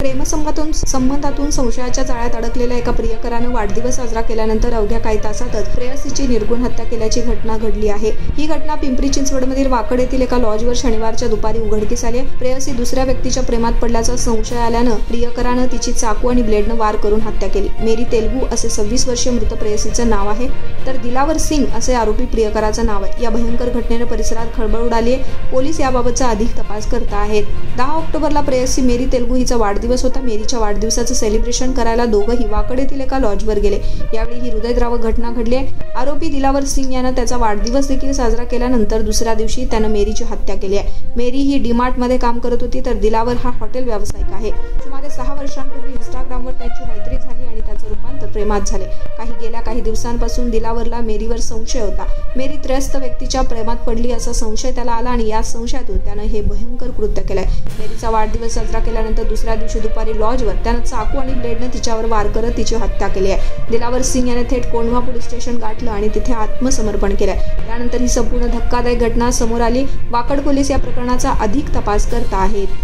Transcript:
संबंधातून संशयाच्या जाळ्यात अडकलेल्या एका प्रियकरानं वाढदिवस साजरा केल्यानंतर अवघ्या काही तासातच प्रेयसीची निर्घृण हत्या केल्याची घटना घडली आहे। ही घटना पिंपरी चिंचवडमधील वाकड येथील एका लॉजवर शनिवारच्या दुपारी उघडकीस आली आहे। प्रेयसी दुसऱ्या व्यक्तीच्या प्रेमात पडल्याचा संशय आल्यानं प्रियकरानं तिची चाकू आणि ब्लेडनं वार करून हत्या केली। मेरी तेलुगू असे 26 वर्षीय मृत प्रेयसीचं नाव आहे, तर दिलावर सिंग असे आरोपी प्रियकराचं नाव आहे। या भयंकर घटनेने परिसरात खळबळ उडाली आहे। पोलीस याबाबतचा अधिक तपास करत आहेत। 10 ऑक्टोबरला प्रेयसी मेरी तेलुगू हिचा वाढदिवस होता। मेरीच्या वाढदिवसाचं सेलिब्रेशन करायला दोघंही वाकड येथील एका लॉजवर गेले। यावेळी ही हृदयद्रावक घटना घडली आहे। आरोपी दिलावर सिंग यानं त्याचा वाढदिवस देखील साजरा केल्यानंतर दुसऱ्या दिवशी त्यानं मेरीची हत्या केली आहे। मेरी ही डीमार्ट मध्ये काम करत होती, तर दिलावर हा हॉटेल व्यावसायिक आहे। सुमारे 6 वर्षांपूर्वी इंस्टाग्रामवर त्यांची मैत्री झाली आणि त्याचं रूपांतर प्रेमात झाले। गेल्या काही दिवसांपासून दिलावरला मेरीवर संशय होता। मेरी त्रयस्थ व्यक्तीच्या प्रेमात पडली असा संशय त्याला आला आणि या संशयातून त्यानं हे भयंकर कृत्य केलंय। मेरीचा वाढदिवस साजरा केल्यानंतर दुसऱ्या दिवशी दुपारी लॉजवर त्यानं चाकू आणि ब्लेडनं तिच्यावर वार करत तिची हत्या केली आहे। दिलावर सिंग याने थेट कोंढवा पोलीस स्टेशन गाठलं आणि तिथे आत्मसमर्पण केलंय। त्यानंतर ही संपूर्ण धक्कादायक घटना समोर आली। वाकड पोलीस या प्रकरणाचा अधिक तपास करत आहेत।